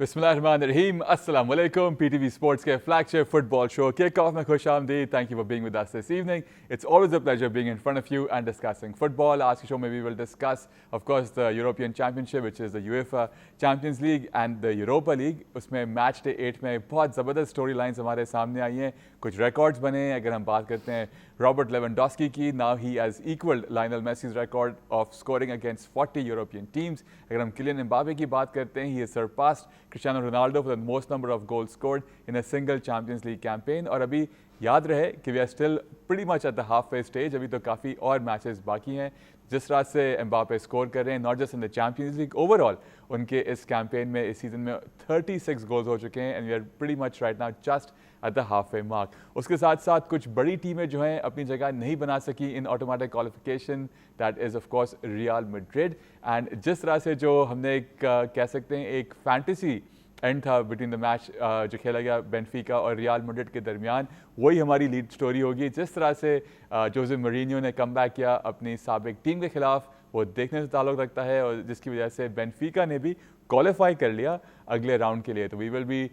बिस्मिल्लाहिर्रहमानिर्रहीम, अस्सलाम वालेकुम। PTV Sports के flagship football show kick-off में खुश आमदीद। Thank you for being with us this evening. It's always a pleasure being in front of you and discussing football. आज के show में we will discuss, of course, the European Championship, which is the UEFA Champions League and the Europa League. उसमें match day 8 में बहुत ज़बरदस्त story lines हमारे सामने आई हैं, कुछ रिकॉर्ड्स बने हैं। अगर हम बात करते हैं रॉबर्ट लेवेंडोस्की की, now he has equalled Lionel Messi's record of scoring against 40 European teams. अगर हम किलियन एम्बापे की बात करते हैं, he has surpassed Cristiano Ronaldo for the most number of goals scored in a single Champions League campaign. और अभी याद रहे कि we are still pretty much at the halfway stage. अभी तो काफ़ी और मैचेस बाकी हैं। जिस रात से एम्बापे स्कोर कर रहे हैं, not just in the champions league, overall उनके इस कैंपेन में, इस सीज़न में 36 गोल्स हो चुके हैं and we are pretty much right now just at the half way mark. उसके साथ साथ कुछ बड़ी टीमें जो हैं अपनी जगह नहीं बना सकी इन automatic qualification, that is of course real Madrid. And जिस तरह से जो हमने एक कह सकते हैं एक फैंटेसी एंड था बिटवीन द मैच जो खेला गया बेनफिका और रियल मैड्रिड के दरमियान, वही हमारी लीड स्टोरी होगी। जिस तरह से जोसे मोरिन्यो ने कम बैक किया अपनी साबिक टीम के खिलाफ, वो देखने से ताल्लुक़ रखता है और जिसकी वजह से बेनफिका ने भी क्वालिफाई कर लिया अगले राउंड के लिए। तो we will be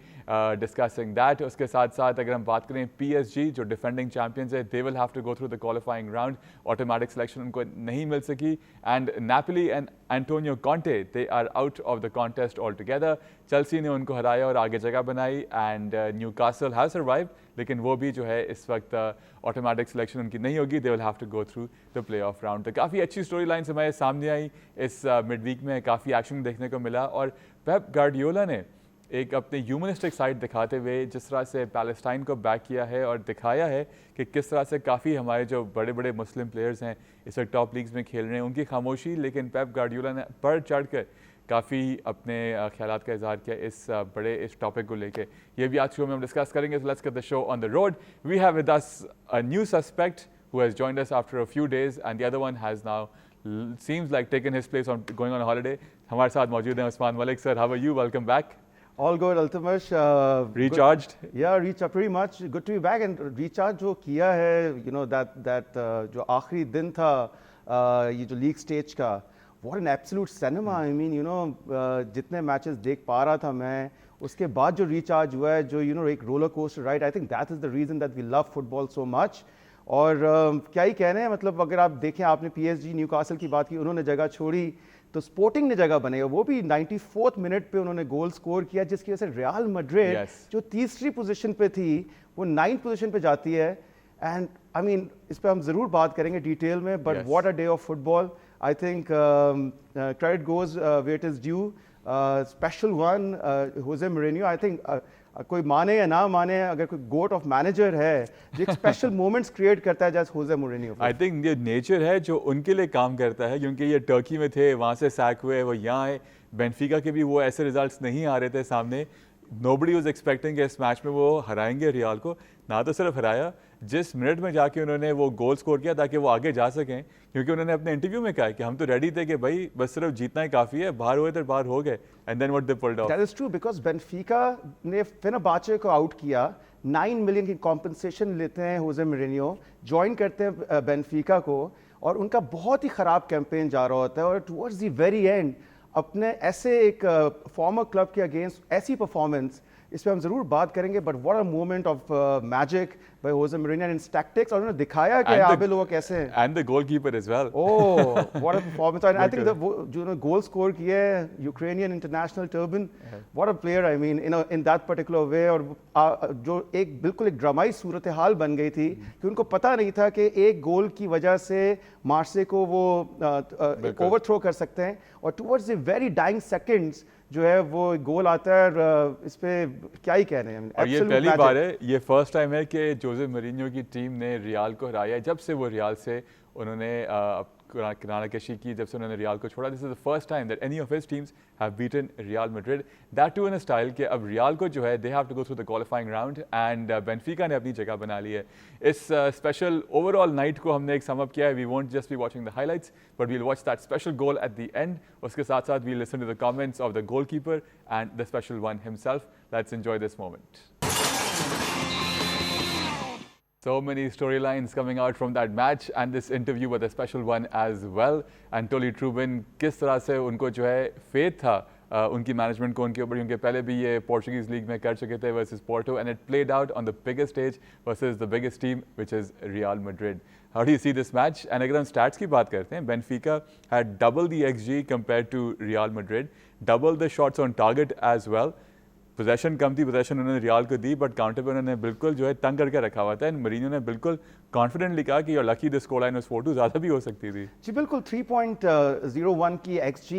discussing that. उसके साथ साथ अगर हम बात करें PSG जो डिफेंडिंग चैंपियंस है, they will have to go through the qualifying round, automatic selection उनको नहीं मिल सकी। And Napoli and Antonio Conte, they are out of the contest altogether. Chelsea ने उनको हराया और आगे जगह बनाई एंड न्यूकासल हैव सर्वाइव, लेकिन वो भी जो है इस वक्त ऑटोमेटिक सिलेक्शन उनकी नहीं होगी, they will have to go through the play off round. तो काफ़ी अच्छी स्टोरी लाइन्स हमारे सामने आई इस मिड वीक में, काफ़ी एक्शन देखने को मिला और पेप गार्डियोला ने एक अपने ह्यूमनिस्टिक साइड दिखाते हुए जिस तरह से पैलेस्टाइन को बैक किया है और दिखाया है कि किस तरह से काफ़ी हमारे जो बड़े बड़े मुस्लिम प्लेयर्स हैं इस वक्त टॉप लीग्स में खेल रहे हैं, उनकी खामोशी, लेकिन पेप गार्डियोला ने बढ़ चढ़ कर काफ़ी अपने ख्यालात का इजहार किया इस टॉपिक को लेके। ये भी आज शो में हम डिस्कस करेंगे। So let's get the show on the road. We have with us a new suspect who has joined us after a few days and the other one has now seems like taken his place on going on a holiday. हमारे साथ मौजूद हैं Usman Malik sir. How are you? Welcome back. All good, Altamash. Recharged? Good. Yeah, recharged pretty much. Good to be back and recharge जो किया है, you know that जो आखिरी दिन था ये जो लीग स्टेज का, what an absolute cinema. I mean, you know, जितने मैचेस देख पा रहा था मैं, उसके बाद जो रिचार्ज हुआ है, जो you know एक roller coaster ride, I think that is the reason that we love football so much. और क्या ही कहने हैं, मतलब अगर आप देखें, आपने PSG न्यूकासल की बात की, उन्होंने जगह छोड़ी तो स्पोर्टिंग ने जगह बनाई, वो भी 94th मिनट पे उन्होंने गोल स्कोर किया, जिसकी वजह से रियल मैड्रिड जो तीसरी पोजीशन पे थी वो 9th पोजीशन पे जाती है। एंड आई मीन इस पे हम ज़रूर बात करेंगे डिटेल में, but what a day of football. I think credit goes where it is due, special one Jose Mourinho. I think कोई माने या ना माने, अगर कोई गोट ऑफ मैनेजर है जो एक स्पेशल मोमेंट्स क्रिएट करता है जैसे होजे मोरिन्यो। आई थिंक ये नेचर है जो उनके लिए काम करता है, क्योंकि ये टर्की में थे, वहाँ से सैक हुए, वो यहाँ आए। बेनफिका के भी वो ऐसे रिजल्ट्स नहीं आ रहे थे सामने। नोबडी वाज एक्सपेक्टिंग कि इस मैच में वो हराएंगे रियाल को। ना तो सिर्फ हराया, जिस मिनट में जाके उन्होंने वो गोल स्कोर किया ताकि वो आगे जा सकें, क्योंकि उन्होंने अपने इंटरव्यू में कहा कि हम तो रेडी थे कि भाई बस सिर्फ जीतना ही काफ़ी है, बाहर हुए तो बाहर हो गए। And then what they pulled off. That is true, because Benfica ने फेनेर्बाचे को आउट किया, 9 मिलियन की कॉम्पनसेशन लेते हैं होजे मोरिन्यो, ज्वाइन करते हैं बेनफिका को, और उनका बहुत ही ख़राब कैंपेन जा रहा होता है और टुवर्ड्स द वेरी एंड अपने ऐसे एक फॉर्मर क्लब के अगेंस्ट ऐसी परफॉर्मेंस, इस पर हम ज़रूर बात करेंगे। But what a moment of magic by Jose Mourinho and tactics, और उन्होंने दिखाया कि आबे लोग कैसे हैं। And the goalkeeper as well. Oh what a performance. I think जो गोल स्कोर किए Ukrainian international Trubin, what a player. I mean in that particular way. और जो एक बिल्कुल एक ड्रामाई सूरत हाल बन गई थी कि उनको पता नहीं था कि एक गोल की वजह से मार्से को वो ओवरथ्रो कर सकते हैं, और towards the very dying seconds जो है वो गोल आता है। इस पे क्या ही कह रहे हैं। और ये पहली बार है, ये फर्स्ट टाइम है कि जोसे मोरिन्यो की टीम ने रियाल को हराया जब से वो रियाल से उन्होंने किनारा कशी की, जब से उन्होंने रियाल को छोड़ा। This is the first time that any of his teams have beaten Real Madrid, that too in a style कि अब रियाल को जो है they have to go through the qualifying round and Benfica ने अपनी जगह बना ली है। इस स्पेशल ओवरऑल नाइट को हमने एक समअप किया है। We won't just be watching the highlights, but we'll watch that special goal at the end. उसके साथ साथ we listen to the comments of the goalkeeper and the special one himself. Let's enjoy this moment. So many storylines coming out from that match and this interview with a special one as well. And Tolly Trubin, किस तरह से उनको जो है faith था उनकी management को उनके ऊपर, क्योंकि पहले भी ये पोर्चुगीज लीग में कर चुके थे versus Porto, and it played out on the biggest stage versus the biggest team which is Real Madrid. How do you see this match? And अगर हम स्टैट्स की बात करते हैं, Benfica had double the XG compare to Real Madrid, double the shots on target as well. Possession कम थी, possession उन्होंने Real को दी, बट काउंटर पे उन्होंने बिल्कुल जो है तंग करके रखा हुआ था. एंड मरीनो ने बिल्कुल कॉन्फिडेंटली कहा कि lucky the score line was 4-2, ज़्यादा भी हो सकती थी. जी बिल्कुल, 3.01 की XG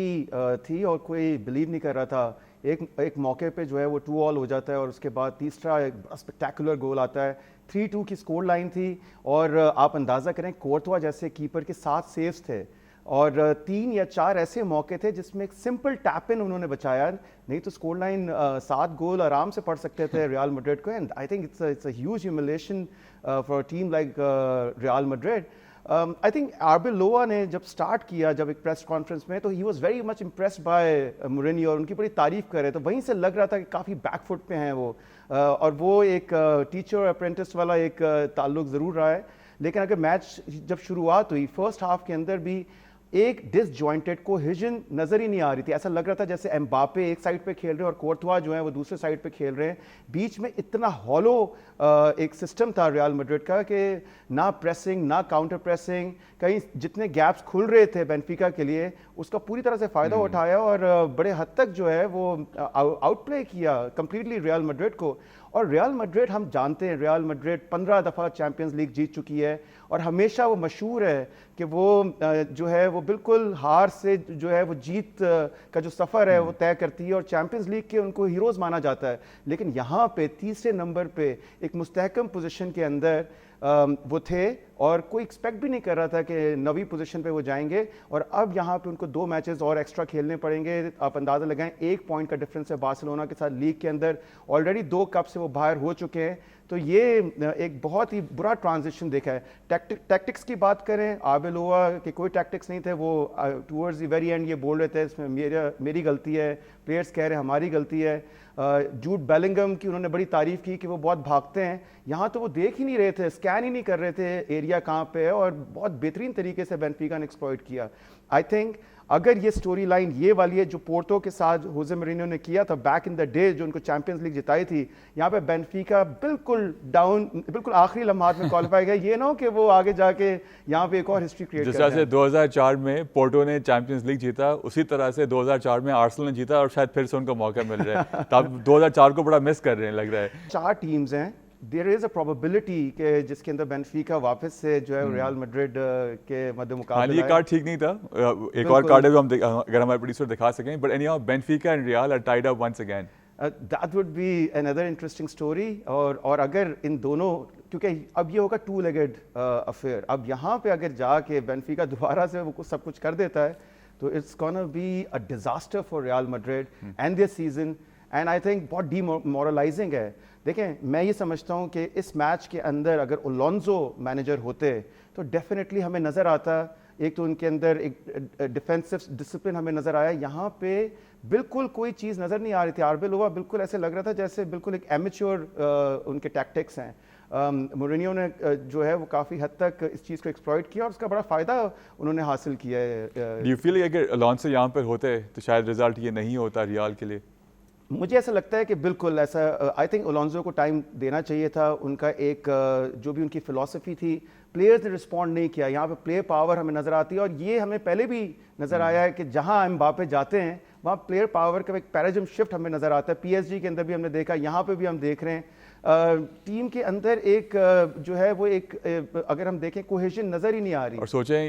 थी और कोई बिलीव नहीं कर रहा था. एक मौके पे जो है वो 2-2 हो जाता है और उसके बाद तीसरा एक स्पेक्टेकुलर गोल आता है. 3-2 की स्कोर लाइन थी और आप अंदाज़ा करें कोर्तवा जैसे कीपर के 7 सेव्स थे और 3 या 4 ऐसे मौके थे जिसमें एक सिंपल टैप इन उन्होंने बचाया, नहीं तो स्कोर लाइन 7 गोल आराम से पड़ सकते थे रियल मैड्रिड को. And I think it's a huge humiliation for a team like real Madrid. I think आर्बेलोआ ने जब स्टार्ट किया, जब एक प्रेस कॉन्फ्रेंस में, तो he was very much impressed by Mourinho और उनकी बड़ी तारीफ कर रहे. तो वहीं से लग रहा था कि काफ़ी बैकफुट पे हैं वो. और वो एक टीचर अप्रेंटिस वाला एक ताल्लुक ज़रूर रहा है. लेकिन अगर मैच जब शुरुआत हुई फर्स्ट हाफ के अंदर भी एक डिसजॉइंटेड कोहेजन नज़र ही नहीं आ रही थी. ऐसा लग रहा था जैसे एम्बापे एक साइड पे खेल रहे हैं और कोर्तवा जो है वो दूसरे साइड पे खेल रहे हैं. बीच में इतना हॉलो एक सिस्टम था रियल मैड्रिड का कि ना प्रेसिंग ना काउंटर प्रेसिंग, कहीं जितने गैप्स खुल रहे थे बेनफिका के लिए उसका पूरी तरह से फ़ायदा उठाया और बड़े हद तक जो है वो आउटप्ले किया कंप्लीटली रियल मैड्रिड को. और रियल मैड्रिड हम जानते हैं, रियल मैड्रिड 15 दफ़ा चैंपियंस लीग जीत चुकी है और हमेशा वो मशहूर है कि वो जो है वो बिल्कुल हार से जो है वो जीत का जो सफ़र है वो तय करती है और चैंपियंस लीग के उनको हीरोज़ माना जाता है. लेकिन यहाँ पे तीसरे नंबर पे एक मुस्तहकम पोजीशन के अंदर वो थे और कोई एक्सपेक्ट भी नहीं कर रहा था कि 9वीं पोजीशन पे वो जाएंगे. और अब यहाँ पे उनको 2 मैचेस और एक्स्ट्रा खेलने पड़ेंगे. आप अंदाज़ा लगाएं 1 पॉइंट का डिफरेंस है बार्सिलोना के साथ लीग के अंदर. ऑलरेडी 2 कप से वो बाहर हो चुके हैं. तो ये एक बहुत ही बुरा ट्रांजिशन देखा है. टैक्टिक्स की बात करें, आर्बेलोआ के कोई टैक्टिक्स नहीं थे. वो टूवर्ड्स द वेरी एंड ये बोल रहे थे इसमें मेरी गलती है, प्लेयर्स कह रहे हैं हमारी गलती है. जूड बेलिंगम की उन्होंने बड़ी तारीफ की कि वो बहुत भागते हैं. यहाँ तो वो देख ही नहीं रहे थे, स्कैन ही नहीं कर रहे थे एरिया कहाँ पे है और बहुत बेहतरीन तरीके से बेनफिका ने एक्सप्लॉइट किया. आई थिंक अगर ये स्टोरी लाइन ये वाली है जो पोर्टो के साथ होजे मोरिनियो ने किया था बैक इन द डे, जो उनको चैंपियंस लीग जिताई थी, यहाँ पे बेनफिका बिल्कुल डाउन, बिल्कुल आखिरी लम्हात में क्वालिफाई गया. ये ना हो कि वो आगे जाके यहाँ पे एक और हिस्ट्री क्रिएट जिस तरह से 2004 में पोर्टो ने चैंपियंस लीग जीता, उसी तरह से 2004 में आर्सेनल ने जीता और शायद फिर से उनको मौका मिल रहा है. तो आप 2004 को बड़ा मिस कर रहे हैं लग रहा है. 4 टीम्स हैं, देयर इज अ प्रोबेबिलिटी कि जिसके अंदर बेनफिका वापस से जो है रियल मैड्रिड के मध्य मुकाबले. ये कार्ड ठीक नहीं था. एक और कार्ड है जो हम अगर हमारे प्रोड्यूसर दिखा सकें. But anyhow Benfica and Real are tied up once again. That would be another interesting story. और अगर इन दोनों, क्योंकि अब ये होगा 2-legged अफेयर, अब यहाँ पे अगर जाके बेनफिका दोबारा से वो सब कुछ कर देता है तो it's gonna be a disaster for real Madrid and this season. And I think बहुत डीमोरलाइजिंग है. देखें, मैं ये समझता हूँ कि इस मैच के अंदर अगर ओलोंजो मैनेजर होते तो डेफिनेटली हमें नज़र आता, एक तो उनके अंदर एक डिफेंसिव डिसिप्लिन हमें नज़र आया. यहाँ पे बिल्कुल कोई चीज़ नज़र नहीं आ रही थी. आर्बेलोआ बिल्कुल ऐसे लग रहा था जैसे बिल्कुल एक एमेच्योर उनके टैक्टिक्स हैं. मोरिनियो ने जो है वो काफ़ी हद तक इस चीज़ को एक्सप्लॉइट किया और उसका बड़ा फ़ायदा उन्होंने हासिल किया है. डू यू फील अगर अलोंसो यहाँ पर होते तो शायद रिजल्ट ये नहीं होता रियल के लिए? मुझे ऐसा लगता है कि बिल्कुल ऐसा, आई थिंक ओलोंजो को टाइम देना चाहिए था. उनका एक जो भी उनकी फ़िलॉसफी थी, प्लेयर्स ने रिस्पॉन्ड नहीं किया. यहाँ पे प्लेयर पावर हमें नज़र आती है और ये हमें पहले भी नज़र आया है कि जहाँ एम्बापे जाते हैं वहाँ प्लेयर पावर का एक पैराडिग्म शिफ्ट हमें नज़र आता है. PSG के अंदर भी हमने देखा, यहाँ पे भी हम देख रहे हैं. टीम के अंदर एक जो है वो एक अगर हम देखें कोहेजन नज़र ही नहीं आ रही. और सोचें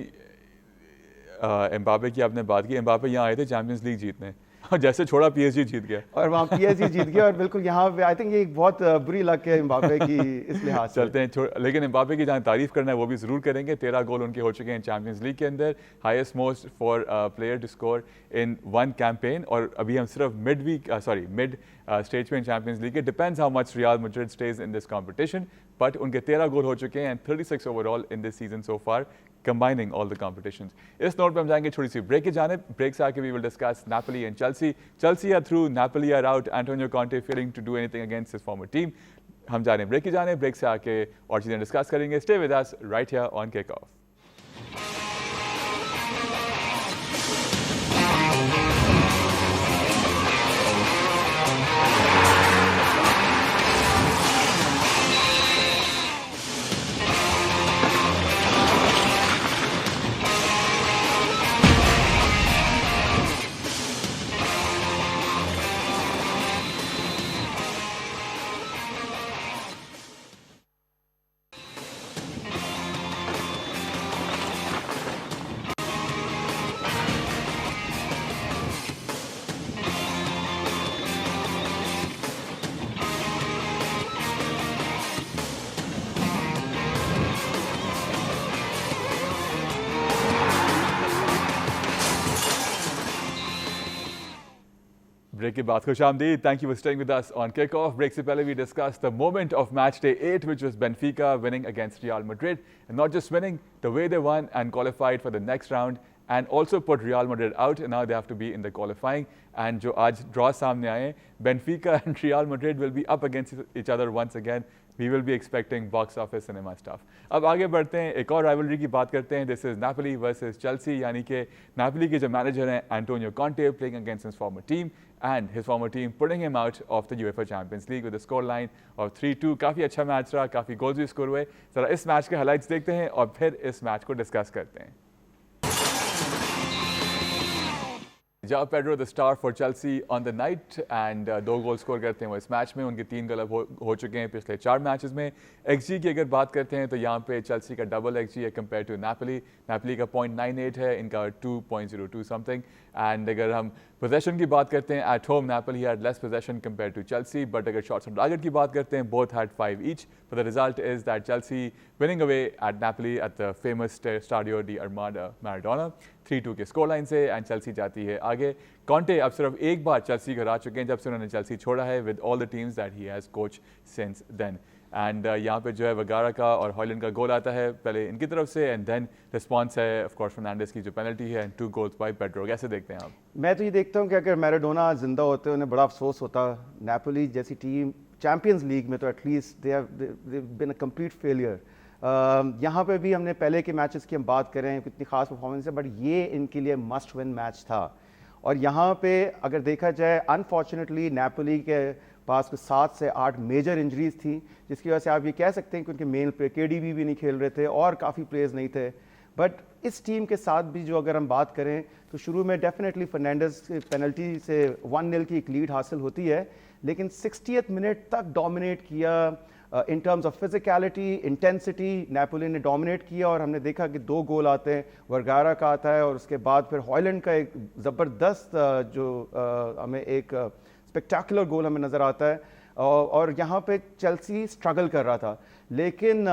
एम्बापे की आपने बात की, एम्बापे यहाँ आए थे चैंपियंस लीग जीतने और जैसे छोड़ा PSG जीत गया और वहाँ PSG जीत गया. और बिल्कुल यहाँ पे आई थिंक ये एक बहुत बुरी लक है एम्बापे की इस लिहाज से. चलते हैं, लेकिन एम्बापे की जहाँ तारीफ करना है वो भी ज़रूर करेंगे. 13 गोल उनके हो चुके हैं चैंपियंस लीग के अंदर, highest most for player to score in one campaign. और अभी हम सिर्फ मिड स्टेज पे इन चैंपियंस लीग के. Depends how much Real Madrid stage in this competition, but उनके 13 गोल हो चुके हैं and 36 overall in this season so far, combining all the competitions. इस नोट पे हम जाएंगे छोटी सी ब्रेक की जानिब. ब्रेक से आके we will discuss Napoli and Chelsea. Chelsea are through, Napoli are out. Antonio Conte failing to do anything against his former team. हम जा रहे हैं ब्रेक की जानिब. ब्रेक से आके और चीज़ें डिस्कस करेंगे. Stay with us right here on Kickoff. Break के बाद खुशामदीद. Thank you for staying with us on Kickoff. Break से पहले we discussed the moment of match day 8, which was Benfica winning against Real Madrid. And not just winning, the way they won and qualified for the next round and also put Real Madrid out, and now they have to be in the qualifying. And जो आज draw सामने आए, Benfica and Real Madrid will be up against each other once again. We will be expecting box office cinema stuff. अब आगे बढ़ते हैं, एक और राइवलरी की बात करते हैं. This is Napoli versus Chelsea, यानी कि Napoli के जो मैनेजर हैं Antonio Conte playing against his former team and his former team putting him out of the UEFA Champions League with a scoreline of 3-2. काफ़ी अच्छा मैच रहा, काफ़ी goals भी स्कोर हुए. जरा इस मैच के हाइलाइट्स देखते हैं और फिर इस मैच को डिस्कस करते हैं. João Pedro, the star for Chelsea on the night, and 2 goal score करते हैं वो इस मैच में. उनके 3 गोल हो चुके हैं पिछले 4 मैचेस में. XG की अगर बात करते हैं तो यहाँ पे चेल्सी का डबल XG है कंपेयर टू Napoli. Napoli का 0.98 है, इनका 2.02 समथिंग. एंड अगर हम पोजेशन की बात करते हैं, at home Napoli had less possession compared to Chelsea, but अगर शॉट्स ऑन टारगेट की बात करते हैं, both had 5 each. But the result is that Chelsea winning away at Napoli at the famous Stadio di Armando Maradona 3-2 के score line से, and Chelsea जाती है आगे. कॉन्टे अब सिर्फ एक बार चेल्सी को हरा चुके हैं जब से उन्होंने चेल्सी छोड़ा है with all the teams that he has coach since then. And यहाँ पे जो है वगारा का और हॉयलैंड का गोल आता है पहले इनकी तरफ से, एंड देन रिस्पॉन्स है ऑफ कोर्स फर्नांडिस की जो पेनल्टी है, एंड 2 गोल्स बाय पेड्रो. कैसे देखते हैं आप? मैं तो ये देखता हूँ कि अगर मैराडोना जिंदा होते उन्हें बड़ा अफसोस होता. नेपोली जैसी टीम चैंपियंस लीग में तो at least they been a complete failure. यहाँ पे भी हमने पहले के मैचेस की हम बात करें, कितनी खास परफॉर्मेंस है, बट ये इनके लिए मस्ट विन मैच था. और यहाँ पे अगर देखा जाए, अनफॉर्चुनेटली नेपोली के पास कुछ 7 से 8 मेजर इंजरीज थी, जिसकी वजह से आप ये कह सकते हैं कि उनके मेन प्लेयर KDB भी नहीं खेल रहे थे और काफ़ी प्लेयर्स नहीं थे. बट इस टीम के साथ भी जो अगर हम बात करें तो शुरू में डेफिनेटली फर्नांडिस पेनल्टी से 1-0 की एक लीड हासिल होती है, लेकिन 60th मिनट तक डोमिनेट किया in terms of physicality, intensity. Napoli ने डोमिनेट किया और हमने देखा कि 2 गोल आते हैं, वर्गारा का आता है और उसके बाद फिर हॉयलैंड का एक ज़बरदस्त जो हमें एक स्पेक्टाकुलर गोल हमें नज़र आता है. और यहाँ पे चेल्सी स्ट्रगल कर रहा था, लेकिन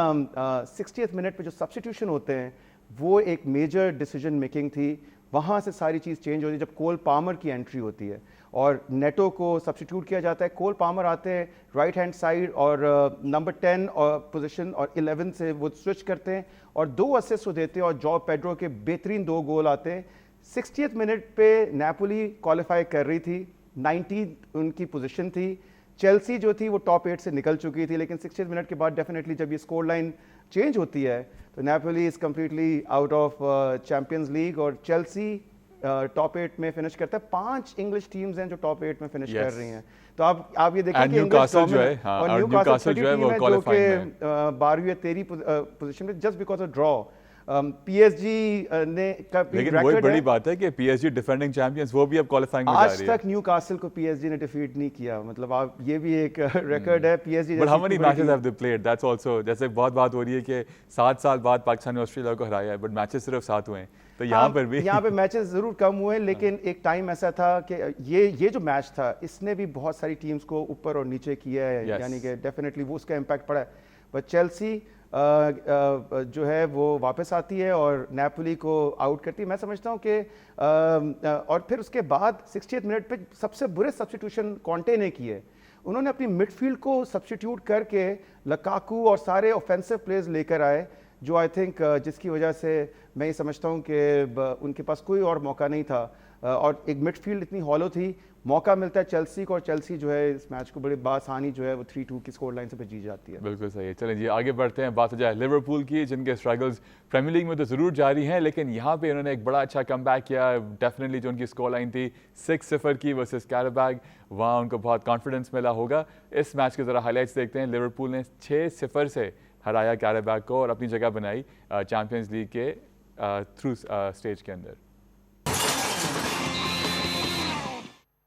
60th मिनट पे जो सब्स्टिट्यूशन होते हैं वो एक मेजर डिसीजन मेकिंग थी. वहाँ से सारी चीज़ चेंज होती है जब कोल पामर की एंट्री होती है और नेटो को सब्स्टिट्यूट किया जाता है. कोल पामर आते हैं राइट हैंड साइड और नंबर 10 और पोजीशन और 11 से वो स्विच करते हैं और 2 असिस्ट वो देते हैं और जॉ पेड्रो के बेहतरीन 2 गोल आते हैं. 60th मिनट पे नेपोली क्वालिफाई कर रही थी, 90 उनकी पोजीशन थी. चेल्सी जो थी वो टॉप 8 से निकल चुकी थी, लेकिन 60th मिनट के बाद डेफिनेटली जब ये स्कोर लाइन चेंज होती है तो Napoli is completely out of champions league और चेल्सी टॉप 8 में फिनिश करता है. 5 इंग्लिश टीम्स हैं जो टॉप 8 में फिनिश कर रही हैं. तो आप ये देखिए कि न्यूकासल जो है, हाँ, और न्यूकासल जो है वो क्वालिफाइंग में 12वीं या 13वीं पोजीशन में just because of draw. PSG ने लेकिन वही बड़ी बात है कि PSG डिफेंडिंग चैंपियंस वो भी अब क्वालिफाइंग में जा रही है. आज तक न्यूकासल को PSG ने डिफीट नहीं किया, मतलब आप ये भी एक रिकॉर्ड है. PSG but how many matches have they played, that's also, जैसे बहुत बात हो रही है कि 7 साल बाद पाकिस्तान ने ऑस्ट्रेलिया को हराया है, बट मैचेस सिर्फ 7 हुए हैं. तो यहाँ पर भी यहाँ पे मैचेस जरूर कम हुए, लेकिन एक टाइम ऐसा था कि ये जो मैच था इसने भी बहुत सारी टीम्स को ऊपर और नीचे किया है, यानी कि डेफिनेटली वो उसका इम्पैक्ट पड़ा है. बट चेल्सी जो है वो वापस आती है और नेपोली को आउट करती है. मैं समझता हूँ कि और फिर उसके बाद 60th मिनट पे सबसे बुरे सब्स्टिट्यूशन कॉन्टे ने किए. उन्होंने अपनी मिडफील्ड को सब्स्टिट्यूट करके लकाकू और सारे ऑफेंसिव प्लेयर्स लेकर आए, जो आई थिंक जिसकी वजह से मैं ये समझता हूँ कि उनके पास कोई और मौका नहीं था और एक मिडफील्ड इतनी हॉलो थी. मौका मिलता है चेल्सी को और चेल्सी जो है इस मैच को बड़ी बासानी जो है वो 3-2 की स्कोर लाइन से पे जीत जाती है. बिल्कुल सही है. चलें जी आगे बढ़ते हैं. बात हो जाए लिवरपूल की, जिनके स्ट्रगल्स प्रीमियर लीग में तो ज़रूर जारी हैं, लेकिन यहाँ पे इन्होंने एक बड़ा अच्छा कमबैक किया. डेफिनेटली जो उनकी स्कोर लाइन थी 6-0 की वर्सेस कैराबैग, वहाँ उनको बहुत कॉन्फिडेंस मिला होगा. इस मैच के ज़रा हाईलाइट्स देखते हैं. लिवरपूल ने 6-0 से हराया कैराबैग को और अपनी जगह बनाई चैंपियंस लीग के थ्रू स्टेज के अंदर.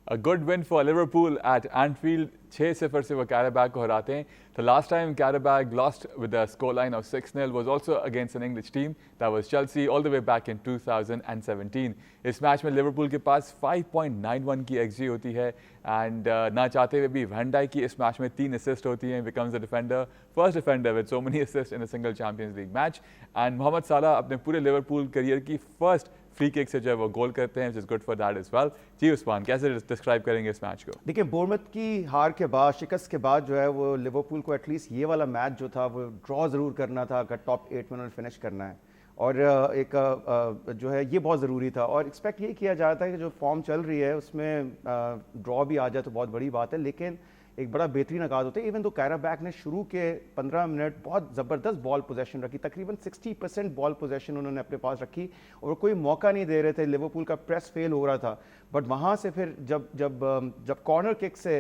A good win for Liverpool at Anfield. 6-0 से वो Qarabag को हराते हैं. The last time Qarabag lost with a scoreline of 6-0 was also against an English team. That was Chelsea all the way back in 2017. इस match में Liverpool के पास 5.91 की XG होती है एंड ना चाहते हुए भी वैन डाइक की इस मैच में 3 असिस्ट होती हैं. Becomes the defender, first defender with so many assist in a single Champions League match. And Mohamed Salah अपने पूरे लिवरपूल करियर की फर्स्ट फ्री किक से जो है वो गोल करते हैं, which is good for that as well. जी उस्मान, कैसे डिस्क्राइब करेंगे इस मैच को? देखिए, बोर्नमथ की हार के बाद, शिकस्त के बाद जो है वो लिवरपूल को एटलीस्ट ये वाला मैच जो था वो ड्रॉ ज़रूर करना था अगर टॉप 8 में उन्होंने फिनिश करना है। और एक जो है ये बहुत ज़रूरी था और एक्सपेक्ट ये किया जाता है कि जो फॉर्म चल रही है उसमें ड्रॉ भी आ जाए तो बहुत बड़ी बात है, लेकिन एक बड़ा बेहतरीन आगाज़ होता है। इवन तो कैराबैक ने शुरू के 15 मिनट बहुत ज़बरदस्त बॉल पोजेशन रखी, तकरीबन 60% बॉल पोजेशन उन्होंने अपने पास रखी और कोई मौका नहीं दे रहे थे। लिवरपूल का प्रेस फेल हो रहा था, बट वहाँ से फिर जब कॉर्नर किक से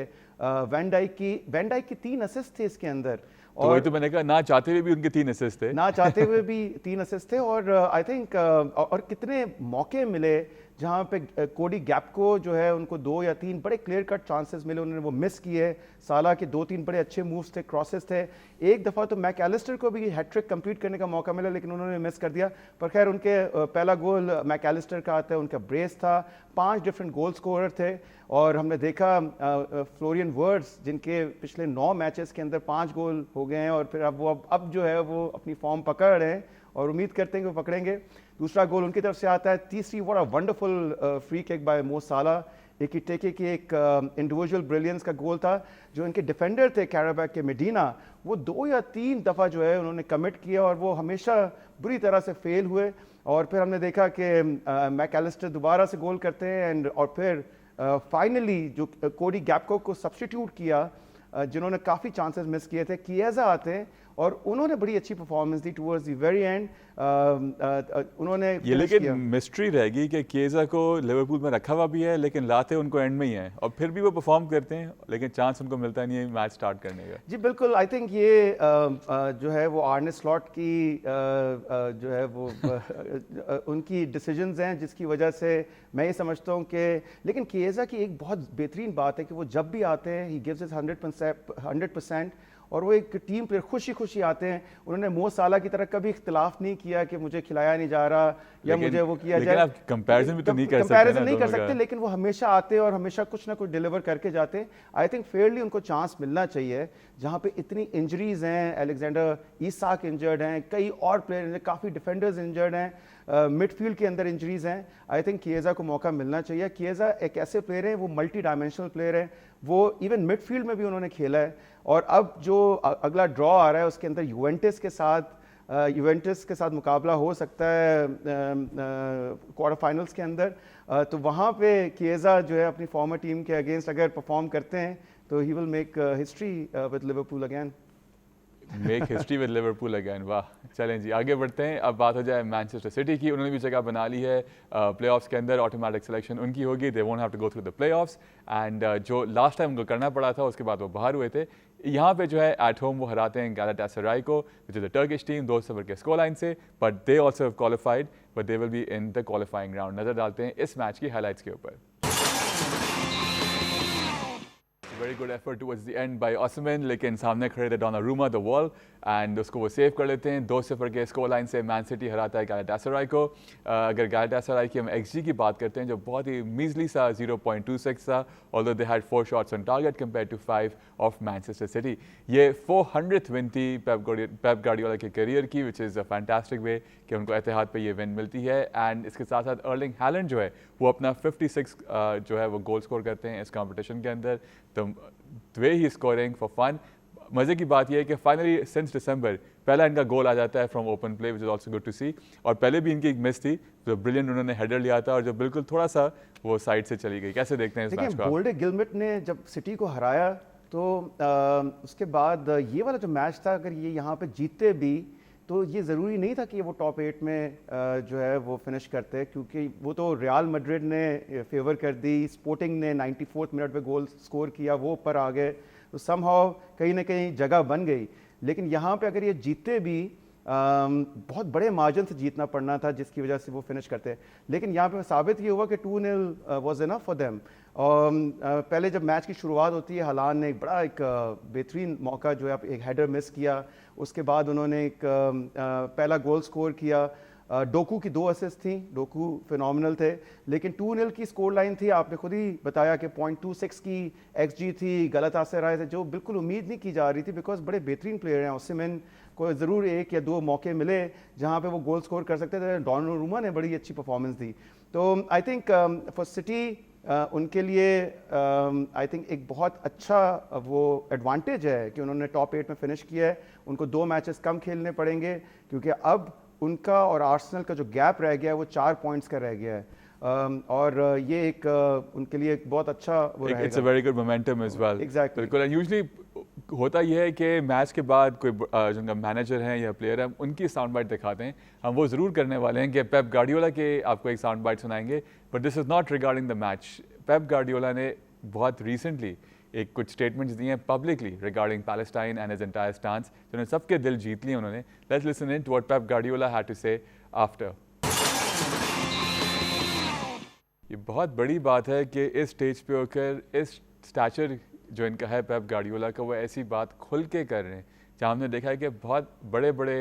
वैन डाइक की 3 असिस्ट थे इसके अंदर। तो वही तो मैंने कहा, ना चाहते हुए भी उनके 3 असिस्ट थे, ना चाहते हुए भी 3 असिस्ट थे। और आई थिंक और कितने मौके मिले जहाँ पे कोडी गैप्को जो है उनको 2 या 3 बड़े क्लियर कट चांसेस मिले, उन्होंने वो मिस किए। साला के 2-3 बड़े अच्छे मूव्स थे, क्रॉसेस थे। एक दफ़ा तो मैकएलिस्टर को भी हैट्रिक कंप्लीट करने का मौका मिला लेकिन उन्होंने मिस कर दिया। पर खैर उनके पहला गोल मैकएलिस्टर का आता है, उनका ब्रेस था। 5 डिफरेंट गोल स्कोरर थे और हमने देखा फ्लोरियन वर्ड्स जिनके पिछले 9 मैचेस के अंदर 5 गोल हो गए हैं और फिर अब जो है वो अपनी फॉर्म पकड़ रहे हैं और उम्मीद करते हैं कि वो पकड़ेंगे। दूसरा गोल उनकी तरफ से आता है। तीसरी what a wonderful free kick by Mo Salah. एक टेके की एक इंडिविजुअल ब्रिलियंस का गोल था। जो इनके डिफेंडर थे कैराबैक के मेडिना, वो 2 या 3 दफ़ा जो है उन्होंने कमिट किया और वो हमेशा बुरी तरह से फेल हुए। और फिर हमने देखा कि मैकएलिस्टर दोबारा से गोल करते हैं और फिर फाइनली जो कोडी गैप्को को सब्स्टिट्यूट किया, जिन्होंने काफ़ी चांसेस मिस किए थे, किएजा आते हैं और उन्होंने बड़ी अच्छी performance the towards the very and. उन्होंने ये लेकिन मिस्ट्री रहेगी कि किएजा को लिवरपूल में रखा हुआ भी है लेकिन लाते उनको एंड में ही है और फिर भी वो परफॉर्म करते हैं लेकिन चांस उनको मिलता नहीं है मैच स्टार्ट करने का। जी बिल्कुल, आई थिंक ये जो है वो आर्ने स्लॉट की जो है वो उनकी डिसीजंस हैं जिसकी वजह से मैं ये समझता हूँ कि, लेकिन किएजा की एक बहुत बेहतरीन बात है कि वो जब भी आते हैं ही गिव्स इट 100% और वो एक टीम प्लेयर खुशी खुशी आते हैं। उन्होंने मो साला की तरह कभी इख्तिलाफ नहीं किया कि मुझे खिलाया नहीं जा रहा या मुझे वो किया जाए। आप कंपैरिजन भी तो नहीं कर सकते, लेकिन वो हमेशा आते हैं और हमेशा कुछ ना कुछ डिलीवर करके जाते हैं। आई थिंक फेयरली उनको चांस मिलना चाहिए जहाँ पे इतनी इंजरीज हैं। अलेक्जेंडर ईसाक इंजर्ड हैं, कई और प्लेयर, काफ़ी डिफेंडर्स इंजर्ड हैं, मिडफील्ड के अंदर इंजरीज हैं। आई थिंक किएजा को मौका मिलना चाहिए। किएजा एक ऐसे प्लेयर हैं, वो मल्टी डायमेंशनल प्लेयर है, वो इवन मिडफील्ड में भी उन्होंने खेला है। और अब जो अगला ड्रॉ आ रहा है उसके अंदर यूवेंटस के साथ मुकाबला हो सकता है क्वार्टर फाइनल्स के अंदर। तो वहाँ पे किएजा जो है अपनी फॉर्मर टीम के अगेंस्ट अगर परफॉर्म करते हैं तो he will make history with Liverpool again. Make history with Liverpool again, वाह। चलें जी आगे बढ़ते हैं। अब बात हो जाए मैनचेस्टर सिटी की। उन्होंने भी जगह बना ली है प्लेऑफ्स के अंदर, ऑटोमेटिक सिलेक्शन उनकी होगी, they won't have to go through the playoffs. And जो लास्ट टाइम उनको करना पड़ा था उसके बाद वो बाहर हुए थे। यहाँ पे जो है एट होम वो हराते हैं गैलाटासराय को, which is the Turkish team, 2-0 के स्कोर लाइन से। But they also have qualified, but they will be in the qualifying round. नजर डालते हैं इस मैच की हाईलाइट्स के ऊपर। Very good effort towards the end by Osimhen, लेकिन सामने खड़े थे डोनारूमा द वॉल एंड उसको वो सेव कर लेते हैं। 2-0 के स्कोर लाइन से मैन सिटी हराता है गैलाटासराय को। अगर गैलाटासराय की हम XG की बात करते हैं जो बहुत ही मीजली सा 0.26 था, although they had 4 shots on target compare to 5 of Manchester City. ये 400th विन थी पेप गार्डियोला के करियर की, विच इज़ अ फैंटास्टिक वे कि उनको एतिहाद पे ये विन मिलती है। एंड इसके साथ साथ अर्लिंग हैलेंड जो है वो अपना 56 जो है वो गोल स्कोर करते हैं इस कॉम्पिटिशन के अंदर। तो वे ही स्कोरिंग फॉर फन। मज़े की बात यह है कि फाइनली सिंस दिसंबर पहला इनका गोल आ जाता है from open play, which is also good to see. और पहले भी इनकी एक मिस थी जो ब्रिलियंट उन्होंने हेडर लिया था और जो बिल्कुल थोड़ा सा वो साइड से चली गई। कैसे देखते हैं इस मैच को? बोल्डे गिलमिट ने जब सिटी को हराया तो उसके बाद ये वाला जो मैच था, अगर ये यहाँ पे जीतते भी तो ये ज़रूरी नहीं था कि वो टॉप 8 में जो है वो फिनिश करते, क्योंकि वो तो रियल मैड्रिड ने फेवर कर दी, स्पोर्टिंग ने 94th मिनट पे गोल स्कोर किया, वो ऊपर आ गए, तो समहाउ कहीं ना कहीं जगह बन गई। लेकिन यहाँ पे अगर ये जीतते भी बहुत बड़े मार्जिन से जीतना पड़ना था जिसकी वजह से वो फिनिश करते। लेकिन यहाँ पे साबित ये हुआ कि 2-0 वाज इनफ फॉर देम। पहले जब मैच की शुरुआत होती है, हालान ने एक बड़ा एक बेहतरीन मौका जो है एक हेडर मिस किया, उसके बाद उन्होंने एक पहला गोल स्कोर किया। डोकू की 2 असिस्ट थी, डोकू फिनोमिनल थे। लेकिन 2-0 की स्कोर लाइन थी, आपने खुद ही बताया कि 0.26 की XG थी गलतासराय से, जो बिल्कुल उम्मीद नहीं की जा रही थी बिकॉज बड़े बेहतरीन प्लेयर हैं ओसिमेन, को ज़रूर एक या दो मौके मिले जहाँ पे वो गोल स्कोर कर सकते थे। डोनारूमा ने बड़ी अच्छी परफॉर्मेंस दी। तो आई थिंक फॉर सिटी उनके लिए आई थिंक एक बहुत अच्छा वो एडवांटेज है कि उन्होंने टॉप 8 में फिनिश किया है। उनको 2 मैचेस कम खेलने पड़ेंगे क्योंकि अब उनका और आर्सेनल का जो गैप रह गया है वो 4 पॉइंट्स का रह गया है। और ये एक उनके लिए एक बहुत अच्छा वो रहेगा। It's a very good momentum as well. Exactly. बिल्कुल। एंड यूजुअली होता यह है कि मैच के बाद कोई जिनका मैनेजर हैं या प्लेयर हैं उनकी साउंड बाइट दिखाते हैं। हम वो ज़रूर करने वाले हैं कि पेप गार्डियोला के आपको एक साउंड बाइट सुनाएंगे, but this is not regarding the match. Pep Guardiola ने बहुत रिसेंटली एक कुछ स्टेटमेंट्स दिए हैं publicly regarding Palestine and his entire stance, जिन्होंने सबके दिल जीत लिए उन्होंने। Let's listen in to what Pep Guardiola had to say after. ये बहुत बड़ी बात है कि इस स्टेज पे होकर इस स्टैचर जो इनका है पेप गार्डियोला का, वो ऐसी बात खुल के कर रहे हैं जहाँ हमने देखा है कि बहुत बड़े बड़े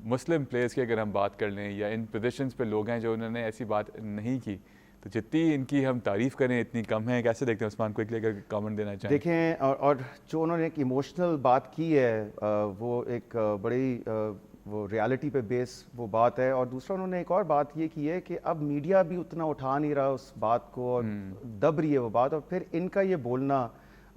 मुस्लिम प्लेयर्स की अगर हम बात कर लें या इन पोजीशंस पे लोग हैं जो उन्होंने ऐसी बात नहीं की। तो जितनी इनकी हम तारीफ़ करें इतनी कम है। कैसे देखते हैं उस्मान, क्विकली अगर कमेंट देना चाहें? देखें, और जो उन्होंने एक इमोशनल बात की है वो एक बड़ी वो रियलिटी पे बेस वो बात है। और दूसरा उन्होंने एक और बात ये की है कि अब मीडिया भी उतना उठा नहीं रहा उस बात को और दब रही है वो बात, और फिर इनका ये बोलना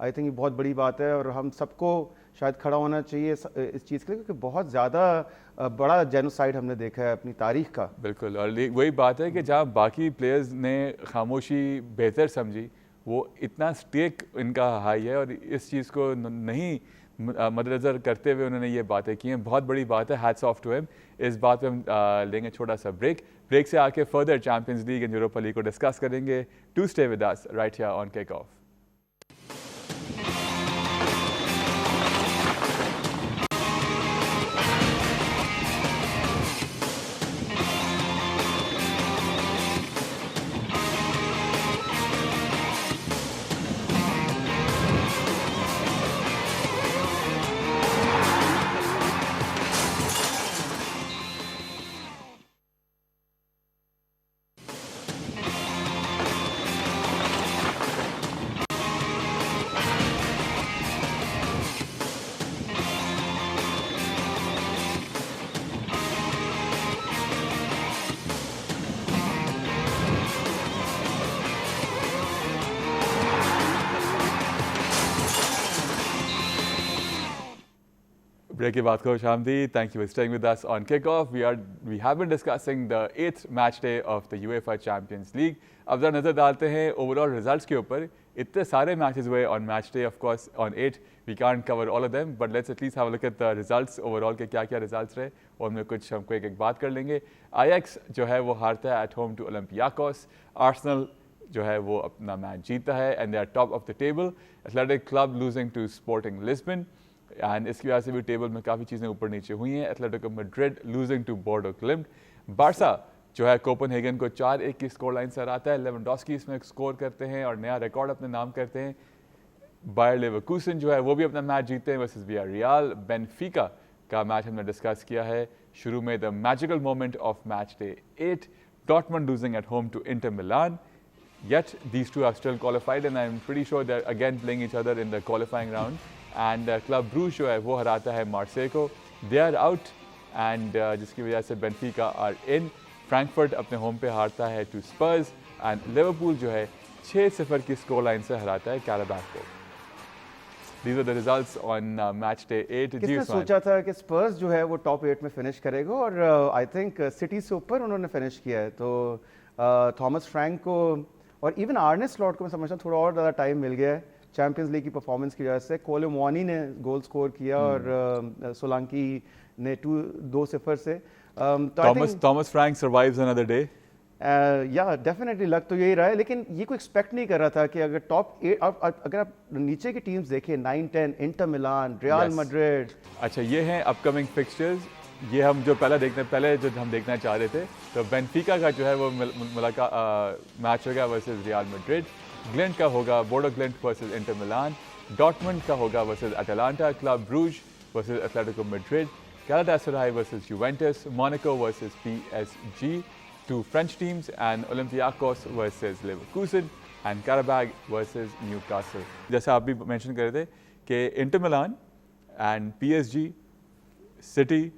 आई थिंक ये बहुत बड़ी बात है। और हम सबको शायद खड़ा होना चाहिए इस चीज़ के लिए, क्योंकि बहुत ज़्यादा बड़ा जेनोसाइड हमने देखा है अपनी तारीख का। बिल्कुल। और वही बात है कि जहाँ बाकी प्लेयर्स ने खामोशी बेहतर समझी, वो इतना स्टेक इनका हाई है और इस चीज़ को नहीं मद्देनज़र करते हुए उन्होंने ये बातें की हैं। बहुत बड़ी बात है, हैट्स ऑफ टू हिम। इस बात पे हम लेंगे छोटा सा ब्रेक से आके further Champions League and Europa League को डिस्कस करेंगे। To stay with us right here on kick off. Break के बाद खुश आमदीद. Thank you for staying with us on kickoff. We have been discussing the 8th match day of the UEFA Champions League. अब जरा नज़र डालते हैं overall results के ऊपर. इतने सारे मैचेस हुए on match day, of course on 8 we can't cover all of them, but let's at least have a look at the results overall के क्या क्या रिजल्ट्स रहे और उनमें कुछ हमको एक एक बात कर लेंगे. Ajax जो है वो हारता है at home to Olympiacos. Arsenal जो है वो अपना मैच जीता है and they are top of the table. Athletic Club losing to Sporting Lisbon. And इसकी वजह से भी टेबल में काफ़ी चीज़ें ऊपर नीचे हुई हैं. एथलेटिको मैड्रिड लूजिंग टू बोर्डो क्लिम्ट. बार्सा जो है कोपेनहेगन को 4-1 की स्कोर लाइन से हराता है. लेवेंडोस्की इसमें स्कोर करते हैं और नया रिकॉर्ड अपने नाम करते हैं. बायर लेवरकुसन जो है वो भी अपना मैच जीतते हैं वर्सेस वियारियल. बेनफिका का मैच हमने डिस्कस किया है शुरू में. The magical moment of match day 8. Dortmund losing at home to Inter Milan. Yet these two are still qualified and I'm pretty sure they're again playing each other in the qualifying round. And Club Brugge जो है वो हराता है Marseille को. They are out and जिसकी वजह से Benfica are in. Frankfurt अपने home पे हारता है टू स्पर्स एंड लिवरपूल जो है 6-0 की स्कोर लाइन से हराता है कैराबैक को. These are the results on match day 8. किसने सोचा था कि स्पर्स जो है वो टॉप 8 में फिनिश करेगा और आई थिंक सिटी से ऊपर उन्होंने फिनिश किया है. तो थॉमस फ्रैंक को और इवन आर्ने स्लॉट को मैं समझता हूँ थोड़ा और ज़्यादा टाइम मिल गया है चैंपियंस लीग की परफॉर्मेंस की वजह से. कोलोमुआनी ने गोल स्कोर किया और सोलांकी ने 2-0 से. Thomas Frank survives another day. या डेफिनेटली लग तो यही रहा है, लेकिन ये कोई एक्सपेक्ट नहीं कर रहा था कि अगर टॉप 8 अगर आप नीचे की टीम्स देखें 9-10 इंटर मिलान, रियल मैड्रिड. अच्छा ये हैं अपकमिंग फिक्सचर्स. ये हम जो पहले जो हम देखना चाह रहे थे तो बेनफिका का जो है वो मैच होगा वर्सेस रियल मैड्रिड. ग्लिंट का होगा Bodo Glimt versus Inter Milan. Dortmund का होगा versus Atalanta. Club Brugge versus Atletico Madrid. Galatasaray versus Juventus. Monaco versus PSG. 2 French teams and Olympiacos versus Leverkusen and Karabag versus Newcastle. जैसा आप भी mention कर रहे थे कि Inter Milan and PSG City,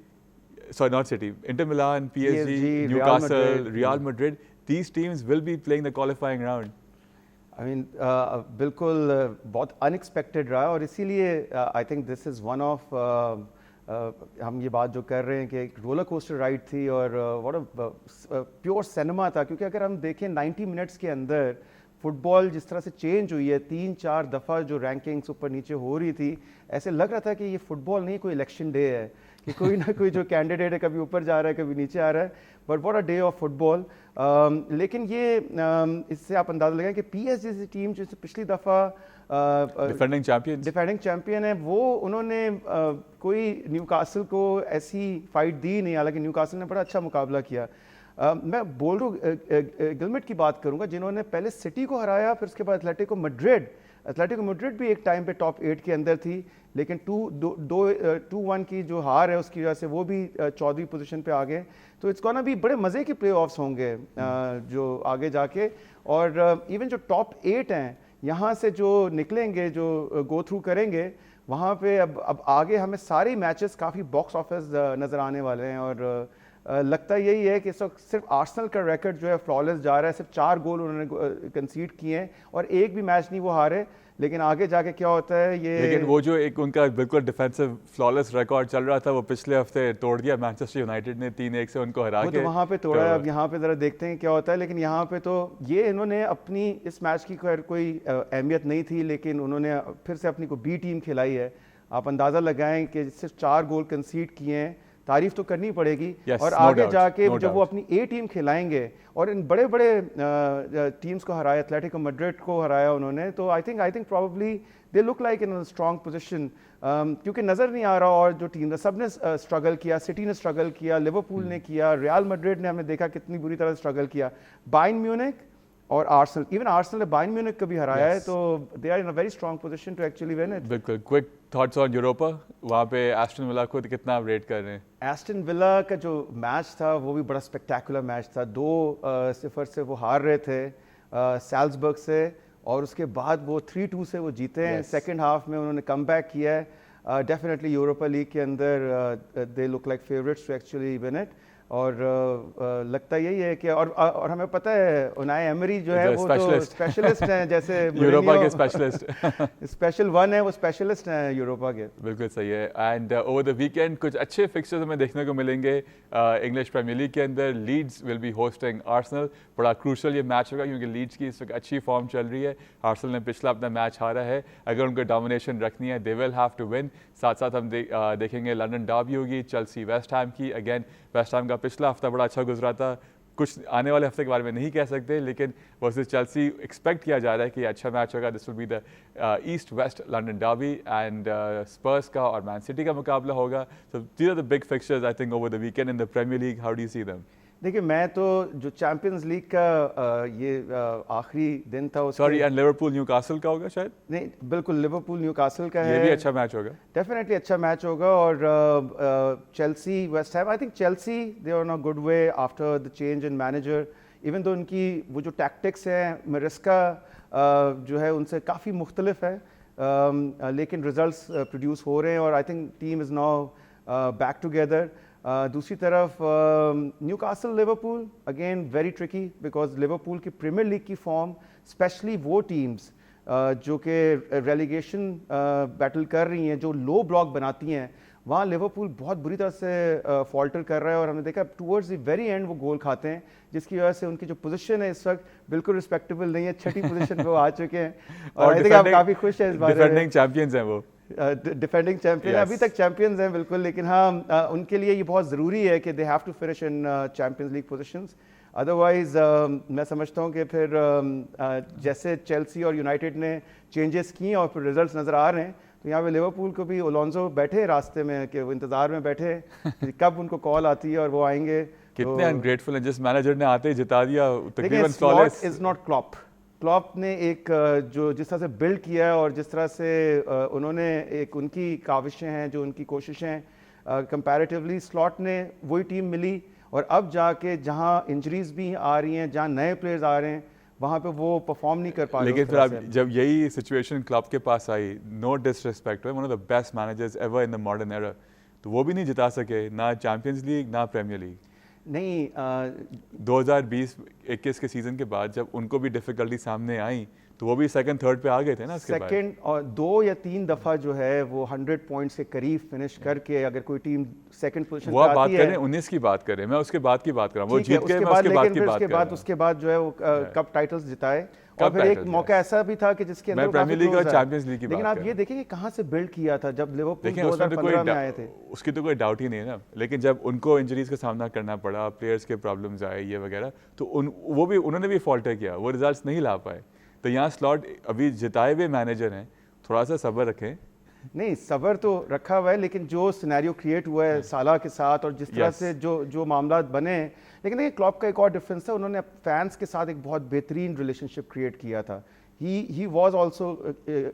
sorry, not City, Inter Milan, PSG, Real Newcastle, Madrid. Real Madrid, these teams will be playing the qualifying round. I mean बिल्कुल बहुत unexpected रहा और इसीलिए I think this is one of हम ये बात जो कर रहे हैं कि एक रोलर कोस्टर राइड थी और व्हाट प्योर सिनेमा था, क्योंकि अगर हम देखें 90 मिनट्स के अंदर फुटबॉल जिस तरह से चेंज हुई है, 3-4 दफ़ा जो रैंकिंग्स ऊपर नीचे हो रही थी, ऐसे लग रहा था कि ये फुटबॉल नहीं, कोई इलेक्शन डे है कि कोई ना कोई जो कैंडिडेट है कभी ऊपर जा रहा है कभी नीचे आ रहा है, but what a day of football. लेकिन ये इससे आप अंदाज़ा लगाएं कि पीएसजी जैसी टीम जैसे पिछली दफ़ा डिफेंडिंग चैंपियन है, वो उन्होंने कोई न्यूकासल को ऐसी फाइट दी नहीं, हालांकि न्यूकासल ने बड़ा अच्छा मुकाबला किया। मैं बोल रहा हूँ गिलमेट की बात करूंगा, जिन्होंने पहले सिटी को हराया, फिर उसके बाद एथलेटिको मैड्रिड भी एक टाइम पे टॉप 8 के अंदर थी, लेकिन 2-1 की जो हार है उसकी वजह से वो भी 14वीं पोजीशन पे आ गए। तो इट्स गोना भी बड़े मज़े के प्लेऑफ्स होंगे जो आगे जाके, और इवन जो टॉप 8 हैं यहाँ से जो निकलेंगे, जो गो थ्रू करेंगे, वहाँ पे अब आगे हमें सारे मैचेस काफ़ी बॉक्स ऑफिस नज़र आने वाले हैं। और लगता यही है कि इस वक्त सिर्फ आर्सेनल का रिकॉर्ड जो है फ्लॉलेस जा रहा है, सिर्फ 4 गोल उन्होंने कंसीड किए हैं और एक भी मैच नहीं वो हारे, लेकिन आगे जाके क्या होता है ये। लेकिन वो जो एक उनका बिल्कुल डिफेंसिव फ्लॉलेस रिकॉर्ड चल रहा था वो पिछले हफ्ते तोड़ दिया मैनचेस्टर यूनाइटेड ने 3-1 से उनको हरा के। तो वहाँ पे तोड़ा है, अब यहाँ पे ज़रा देखते हैं क्या होता है। लेकिन यहाँ पे तो ये इन्होंने अपनी इस मैच की कोई अहमियत नहीं थी, लेकिन उन्होंने फिर से अपनी को बी टीम खिलाई है। आप अंदाज़ा लगाएं कि सिर्फ 4 गोल कंसीड किए हैं, तारीफ तो करनी पड़ेगी। और आगे जाके जब वो अपनी ए टीम खिलाएंगे और इन बड़े बड़े टीम्स को हराया, एथलेटिको मैड्रिड को हराया उन्होंने, तो I think probably they look like in strong position, क्योंकि नज़र नहीं आ रहा। और जो टीम सब ने स्ट्रगल किया, सिटी ने स्ट्रगल किया, लिवरपूल ने किया, रियल मैड्रिड ने हमने देखा कितनी बुरी तरह स्ट्रगल किया, बायर्न म्यूनिख और आर्सेनल, इवन आर्सेनल ने बायर्न म्यूनिख को भी हराया है, तो they are in a very strong position to actually win it. बिल्कुल। क्विक थॉट्स ऑन यूरोपा, वहाँ पे एस्टन विला को कितना आप रेट कर रहे हैं? एस्टन विला का जो मैच था वो भी बड़ा स्पेक्टेकुलर मैच था। 2-0 से वो हार रहे थे सैल्जबर्ग से, और उसके बाद वो 3-2 से वो जीते हैं। सेकेंड हाफ में उन्होंने कम बैक किया है। डेफिनेटली यूरोपा लीग के अंदर they look like favourites to actually win it. और लगता यही है कि और हमें पता है उनाई एमरी जो है वो तो स्पेशलिस्ट हैं, जैसे यूरोपा के स्पेशलिस्ट स्पेशल वन है, वो स्पेशलिस्ट हैं यूरोपा के। बिल्कुल सही है। एंड ओवर द वीकेंड कुछ अच्छे फिक्सचर्स हमें देखने को मिलेंगे इंग्लिश प्रीमियर लीग के अंदर। Leeds will be hosting Arsenal, बड़ा क्रूशल ये मैच होगा क्योंकि लीड्स की इस वक्त अच्छी फॉर्म चल रही है। आर्सेनल ने पिछला अपना मैच हारा है, अगर उनको डोमिनेशन रखनी है they will have to win. साथ साथ हम देखेंगे लंदन डर्बी होगी, चेल्सी वेस्ट हैम की। अगेन वेस्ट हैम का पिछला हफ्ता बड़ा अच्छा गुजरा था, कुछ आने वाले हफ्ते के बारे में नहीं कह सकते, लेकिन वर्सेस चेल्सी एक्सपेक्ट किया जा रहा है कि अच्छा मैच होगा। This will be the east west London derby and Spurs का और मैन सिटी का मुकाबला होगा। So these are the big fixtures I think over the weekend in the Premier League. How do you see them? देखिए, मैं तो जो champions league का ये आखिरी दिन था उसके, सॉरी, एंड लिवरपूल न्यूकासल का होगा शायद? नहीं, बिल्कुल लिवरपूल न्यूकासल का है, ये भी अच्छा मैच होगा, डेफिनेटली अच्छा मैच होगा। और Chelsea West Ham, I think Chelsea they are on a good way after the change in manager. Even though उनकी वो जो टैक्टिक्स हैं मरिस्का जो है उनसे काफ़ी मुख्तलिफ है, लेकिन रिजल्ट्स प्रोड्यूस हो रहे हैं और I think team is now back together. दूसरी तरफ Newcastle Liverpool again very tricky, because Liverpool की प्रीमियर लीग की फॉर्म, स्पेशली वो टीम्स जो कि रेलीगेशन बैटल कर रही हैं, जो लो ब्लॉक बनाती हैं, वहाँ लिवरपूल बहुत बुरी तरह से फॉल्टर कर रहा है। और हमने देखा टूवर्ड्स द वेरी एंड वो गोल खाते हैं, जिसकी वजह से उनकी जो पोजीशन है इस वक्त बिल्कुल रिस्पेक्टेबल नहीं है, 6ठी पोजीशन पे वो आ चुके हैं। और आई थिंक आप काफ़ी खुश हैं इस बारे में। डिफेंडिंग चैंपियंस हैं वो, डिफेंडिंग चैंपियन अभी तक चैंपियंस हैं बिल्कुल, लेकिन हाँ उनके लिए ये बहुत ज़रूरी है कि they have to finish in Champions League positions. Otherwise मैं समझता हूँ कि फिर जैसे चेल्सी और यूनाइटेड ने चेंजेस किए और फिर रिजल्ट्स नज़र आ रहे हैं, तो यहाँ पे लिवरपूल को भी ओलोंजो बैठे रास्ते में कि वो इंतज़ार में बैठे कब उनको कॉल आती है और वो आएंगे। कितने अनग्रेटफुल हैं, जिस मैनेजर ने आते ही जिता दिया तकरीबन फ्लॉलेस। इज नॉट क्लॉप ने एक जो जिस तरह से बिल्ड किया है और जिस तरह से उन्होंने एक उनकी काविशें हैं, जो उनकी कोशिशें हैं, कंपैरेटिवली स्लॉट ने वही टीम मिली। और अब जाके जहां इंजरीज भी आ रही हैं, जहां नए प्लेयर्स आ रहे हैं, वहां पे वो परफॉर्म नहीं कर पा रहे। लेकिन फिर अब जब यही सिचुएशन क्लब के पास आई, no disrespect, one of the best managers ever in the modern era, तो वो भी नहीं जिता सके, ना चैंपियंस लीग ना प्रीमियर लीग। नहीं 2020-21 के सीजन के बाद जब उनको भी डिफिकल्टी सामने आई तो वो भी सेकंड थर्ड पे आ गए थे ना उसके बाद। सेकंड और 2 या 3 दफा जो है वो 100 पॉइंट्स के करीब फिनिश करके अगर कोई टीम सेकंड पोजीशन वो आप बात करें 19 की बात करें, मैं उसके बाद की बात कर रहा हूँ, वो जीत गए, मैं उसके बाद की बात कर रहा हूँ। उसके बाद जो है वो कप टाइटल्स जिताए और फिर एक मौका ऐसा भी था कि जिसके अंदर प्रीमियर लीग और चैंपियंस लीग की बात लेकिन आप ये देखिए कि कहाँ से बिल्ड किया था जब लिवरपूल 2015 में आए थे। उसकी तो कोई डाउट ही नहीं है ना, लेकिन जब उनको इंजरीज का सामना करना पड़ा, प्लेयर्स के प्रॉब्लम्स आए ये वगैरह, तो उन्होंने भी फॉल्टर किया, वो रिजल्ट्स नहीं ला पाए। तो यहाँ स्लॉट अभी जिताए हुए मैनेजर हैं, थोड़ा सा सब्र रखें। नहीं सबर तो रखा हुआ है, लेकिन जो सिनेरियो क्रिएट हुआ है साला के साथ और जिस तरह से जो मामला बने, लेकिन देखिए क्लॉप का एक और डिफरेंस था, उन्होंने फैंस के साथ एक बहुत बेहतरीन रिलेशनशिप क्रिएट किया था। ही वॉज ऑल्सो,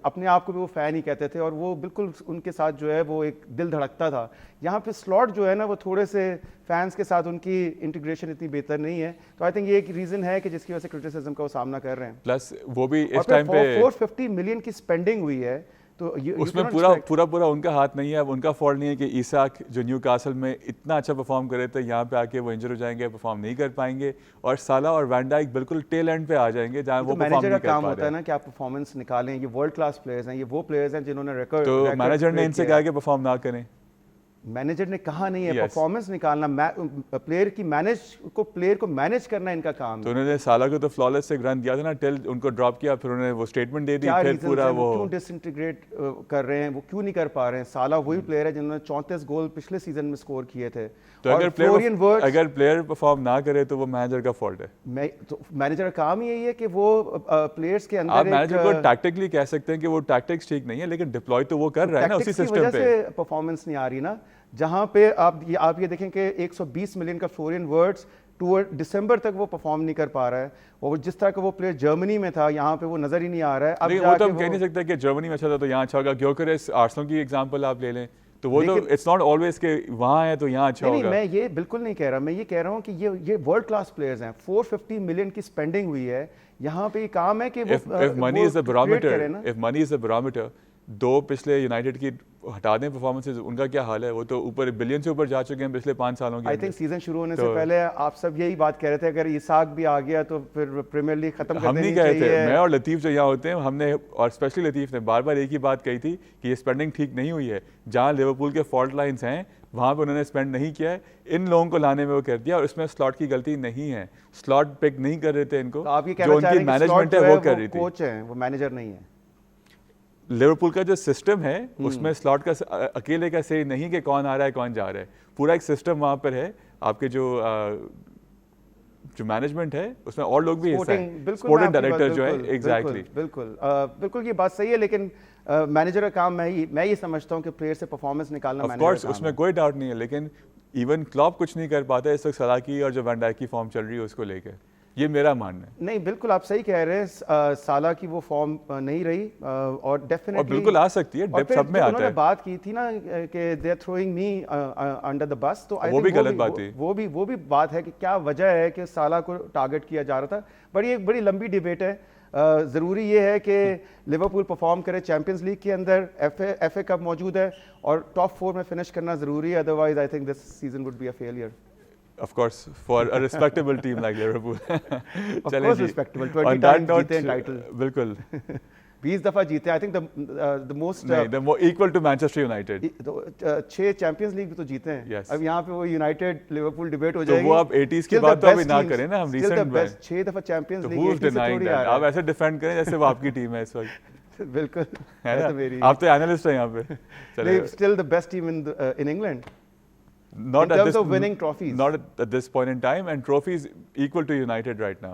अपने आप को भी वो फ़ैन ही कहते थे और वो बिल्कुल उनके साथ जो है वो एक दिल धड़कता था। यहाँ पे स्लॉट जो है ना वो थोड़े से फैंस के साथ उनकी इंटीग्रेशन इतनी बेहतर नहीं है, तो आई थिंक ये एक रीज़न है कि जिसकी वजह से क्रिटिसिज्म का वो सामना कर रहे हैं। प्लस वो भी इस टाइम पे 450 मिलियन की स्पेंडिंग हुई है, तो उसमें पूरा उनका हाथ नहीं है। अब उनका फॉल्ट नहीं है कि ईसाक जो न्यूकासल में इतना अच्छा परफॉर्म करे थे, यहाँ पे आके वो इंजर हो जाएंगे, परफॉर्म नहीं कर पाएंगे, और साला और वैन डाइक बिल्कुल टेल एंड पे आ जाएंगे जहाँ वो परफॉर्म नहीं कर पा रहे। मैनेजर का काम होता है ना कि आप परफॉर्मेंस निकालें, ये वर्ल्ड क्लास प्लेयर्स हैं, ये वो प्लेयर्स हैं जिन्होंने रिकॉर्ड, तो मैनेजर ने इनसे कहा कि परफॉर्म ना करें। मैनेजर ने कहा नहीं है, परफॉर्मेंस निकालना प्लेयर को मैनेज करना इनका काम है। तो उन्होंने साला को तो फ्लॉलेस से रन दिया था ना, टिल उनको ड्रॉप किया, फिर उन्होंने वो स्टेटमेंट दे दी, फिर पूरा वो क्यों डिसइंटीग्रेट कर रहे हैं, वो क्यों नहीं कर पा रहे हैं। साला वही प्लेयर है जिन्होंने 34 गोल पिछले सीजन में स्कोर किए थे। तो अगर प्लेयर परफॉर्म ना करे तो वो मैनेजर का फॉल्ट है। तो मैनेजर का काम ही यही है कि वो प्लेयर्स के अंदर आप मैनेजर को टैक्टिकली कह सकते हैं कि वो टैक्टिक्स ठीक नहीं है, लेकिन डिप्लॉय तो वो कर रहा है ना उसी सिस्टम पे। परफॉर्मेंस नहीं आ रही ना, जहां पे आप ये देखें कि 120 मिलियन का फ्लोरियन वर्ड्स टूवर्ड दिसंबर तक वो परफॉर्म नहीं कर पा रहा है, और जिस तरह का वो प्लेयर जर्मनी में था यहाँ पे वो नजर ही नहीं आ रहा है। अब वो तो हम कह नहीं सकते कि जर्मनी में अच्छा था तो यहाँ अच्छा होगा। ग्योकेरेस आर्सेनल की एग्जांपल आप ले लें, तो वो तो इट्स नॉट ऑलवेज के वहाँ है तो यहाँ अच्छा होगा। नहीं, मैं ये बिल्कुल नहीं कह रहा, मैं ये कह रहा हूँ कि ये वर्ल्ड क्लास प्लेयर्स हैं। 450 मिलियन की स्पेंडिंग हुई है, यहाँ पे काम है कि if money is the barometer, 2 पिछले यूनाइटेड की हटा दें परफॉर्मेंसेस, उनका क्या हाल है। वो तो ऊपर बिलियन से ऊपर जा चुके हैं पिछले 5 सालों के। आई थिंक सीजन शुरू होने से पहले आप सब यही बात कह रहे थे, अगर इसाक भी आ गया तो फिर प्रीमियर लीग खत्म कर देनी चाहिए। हम नहीं कहे थे, मैं और लतीफ जो यहाँ होते हैं हमने, और स्पेशली लतीफ ने बार बार एक ही बात कही थी कि ये स्पेंडिंग ठीक नहीं हुई है। जहाँ लिवरपूल के फॉल्ट लाइन्स हैं वहाँ पे उन्होंने स्पेंड नहीं किया है, इन लोगों को लाने में वो कर दिया, और इसमें स्लॉट की गलती नहीं है। स्लॉट पिक नहीं कर रहे थे इनको, जो उनकी मैनेजमेंट है वो कर रही थी। कोच है, वो मैनेजर नहीं है। लिवरपूल का जो सिस्टम है उसमें स्लॉट का अकेले का सही नहीं कि कौन आ रहा है कौन जा रहा है, पूरा एक सिस्टम वहाँ पर है। आपके जो मैनेजमेंट है उसमें और लोग भी हिस्सा हैं, स्पोर्टिंग डायरेक्टर जो है। एग्जैक्टली, बिल्कुल ये बात सही है, लेकिन मैनेजर का काम मैं ये समझता हूँ कि प्लेयर से परफॉर्मेंस निकालना ऑफ कोर्स उसमें कोई डाउट नहीं है, लेकिन इवन क्लॉप कुछ नहीं कर पाता इस वक्त सलाह की, और जो वैन डाइक की फॉर्म चल रही है उसको लेकर, ये मेरा मानना है। नहीं बिल्कुल आप सही कह रहे हैं, साला की वो फॉर्म नहीं रही, और डेफिनेटली और बिल्कुल आ सकती है, डेप्थ सब में आता है। उन्होंने बात की थी ना कि they are throwing me under the bus, तो वो भी गलत बात थी। वो भी बात है कि क्या वजह है कि साला को टारगेट किया जा रहा था। बड़ी एक बड़ी लंबी डिबेट है। ज़रूरी ये है कि लिवरपूल परफॉर्म करे चैंपियंस लीग के अंदर, FA कप मौजूद है, और टॉप 4 में फिनिश करना ज़रूरी है, otherwise I think this season would be a failure. Of course, for a respectable team like Liverpool. Of course respectable. 20 times जीते हैं टाइटल। बिल्कुल। 20 दफा जीते। I think the most equal to Manchester United. 6 champions league तो जीते हैं। Yes. अब यहाँ पे वो यूनाइटेड लिवरपूल डिबेट हो जाएगी। तो वो आप 80s की बात तो अभी ना करें ना, हम रिसेंट में 6 दफा champions league who's denying that? आप ऐसे डिफेंड करें जैसे वो आपकी टीम है इस वक्त। बिल्कुल है ना, आप तो एनालिस्ट हैं यहाँ पे। Still the best team in England. Not in terms of winning trophies. Not at this point in time, and trophies equal to United right now.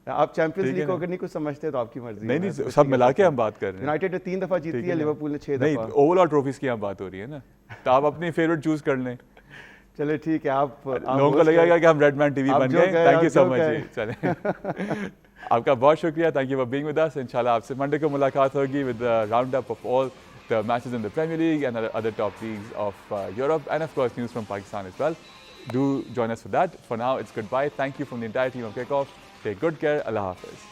आप चैंपियंस लीग को अगर नहीं कुछ समझते तो आपकी मर्जी। नहीं, सब मिला के हम बात कर रहे हैं। यूनाइटेड ने 3 दफा जीती है, लिवरपूल ने 6 दफा। नहीं, ओवरऑल ट्रॉफीज की यहाँ बात हो रही है ना, तो आप अपनी फेवरेट चूज कर लें। चले ठीक है, आप लोगों को लगेगा कि हम रेडमैन टीवी बन गए। Thank you so much. चलें, आपका बहुत शुक्रिया, thank you for being with us. इंशाल्लाह आपसे मंडे को मुलाकात होगी with round up of all the matches in the Premier League and other top leagues of Europe, and of course news from Pakistan as well. Do join us for that. For now, it's goodbye. Thank you from the entire team of Kickoff. Take good care. Allah Hafiz.